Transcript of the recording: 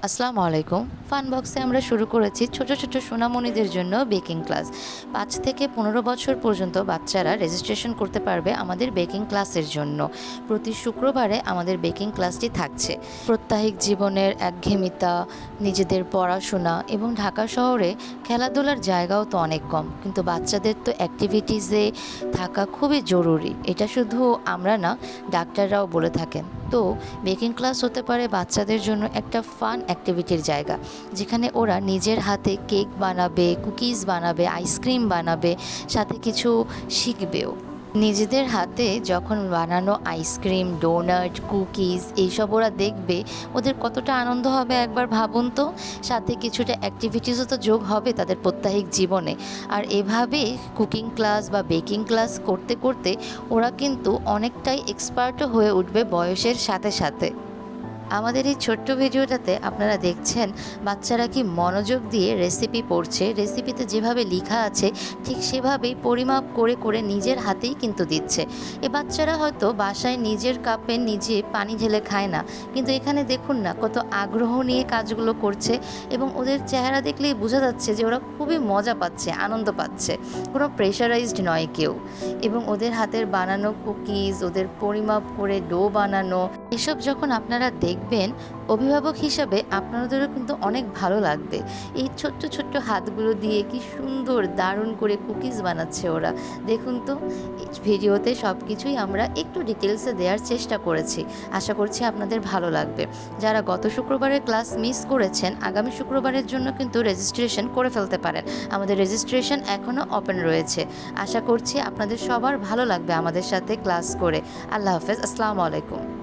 আসসালামু আলাইকুম। ফান বক্সে আমরা শুরু করেছি ছোট ছোট সোনামণিদের জন্য বেকিং ক্লাস। ৫ থেকে ১৫ বছর পর্যন্ত বাচ্চারা রেজিস্ট্রেশন করতে পারবে আমাদের বেকিং ক্লাসের জন্য। প্রতি শুক্রবারে আমাদের বেকিং ক্লাসটি থাকছে। প্রত্যাহিক জীবনের একঘেয়েমিতা, নিজেদের পড়াশোনা এবং ঢাকা শহরে খেলাধুলার জায়গাও তো অনেক কম, কিন্তু বাচ্চাদের তো অ্যাক্টিভিটিসে থাকা খুবই জরুরি। এটা শুধু আমরা না, ডাক্তাররাও বলে থাকেন। তো বেকিং ক্লাস হতে পারে বাচ্চাদের জন্য একটা ফান অ্যাক্টিভিটির জায়গা, যেখানে ওরা নিজের হাতে কেক বানাবে, কুকিজ বানাবে, আইসক্রিম বানাবে, সাথে কিছু শিখবেও। নিজেদের হাতে যখন বানানো আইসক্রিম, ডোনাট, কুকিজ এইসব ওরা দেখবে, ওদের কতটা আনন্দ হবে একবার ভাবুন তো। সাথে কিছুটা অ্যাক্টিভিটিসও তো যোগ হবে তাদের প্রত্যাহিক জীবনে। আর এভাবে কুকিং ক্লাস বা বেকিং ক্লাস করতে করতে ওরা কিন্তু অনেকটাই এক্সপার্টও হয়ে উঠবে বয়সের সাথে সাথে। আমাদের এই ছোট্ট ভিডিওটাতে আপনারা দেখছেন বাচ্চারা কি মনোযোগ দিয়ে রেসিপি পড়ছে। রেসিপিতে যেভাবে লেখা আছে ঠিক সেভাবেই পরিমাপ করে করে নিজের হাতেই কিন্তু দিচ্ছে। এ বাচ্চারা হয়তো বাসায় নিজের কাপে নিজে পানি ঢেলে খায় না, কিন্তু এখানে দেখুন না কত আগ্রহ নিয়ে কাজগুলো করছে, এবং ওদের চেহারা দেখলেই বোঝা যাচ্ছে যে ওরা খুবই মজা পাচ্ছে, আনন্দ পাচ্ছে, কোনো প্রেশারাইজড নয় কেউ। এবং ওদের হাতের বানানো কুকিজ, ওদের পরিমাপ করে ডো বানানো, এসব যখন আপনারা দেখবেন, অভিভাবক হিসাবে আপনাদেরও কিন্তু অনেক ভালো লাগবে। এই ছোট্ট ছোট্ট হাতগুলো দিয়ে কি সুন্দর দারুণ করে কুকিজ বানাচ্ছে ওরা। দেখুন তো, এই ভিডিওতে সব কিছুই আমরা একটু ডিটেলসে দেওয়ার চেষ্টা করেছি। আশা করছি আপনাদের ভালো লাগবে। যারা গত শুক্রবারের ক্লাস মিস করেছেন, আগামী শুক্রবারের জন্য কিন্তু রেজিস্ট্রেশন করে ফেলতে পারেন। আমাদের রেজিস্ট্রেশন এখনও ওপেন রয়েছে। আশা করছি আপনাদের সবার ভালো লাগবে আমাদের সাথে ক্লাস করে। আল্লাহ হাফেজ, আসসালামু আলাইকুম।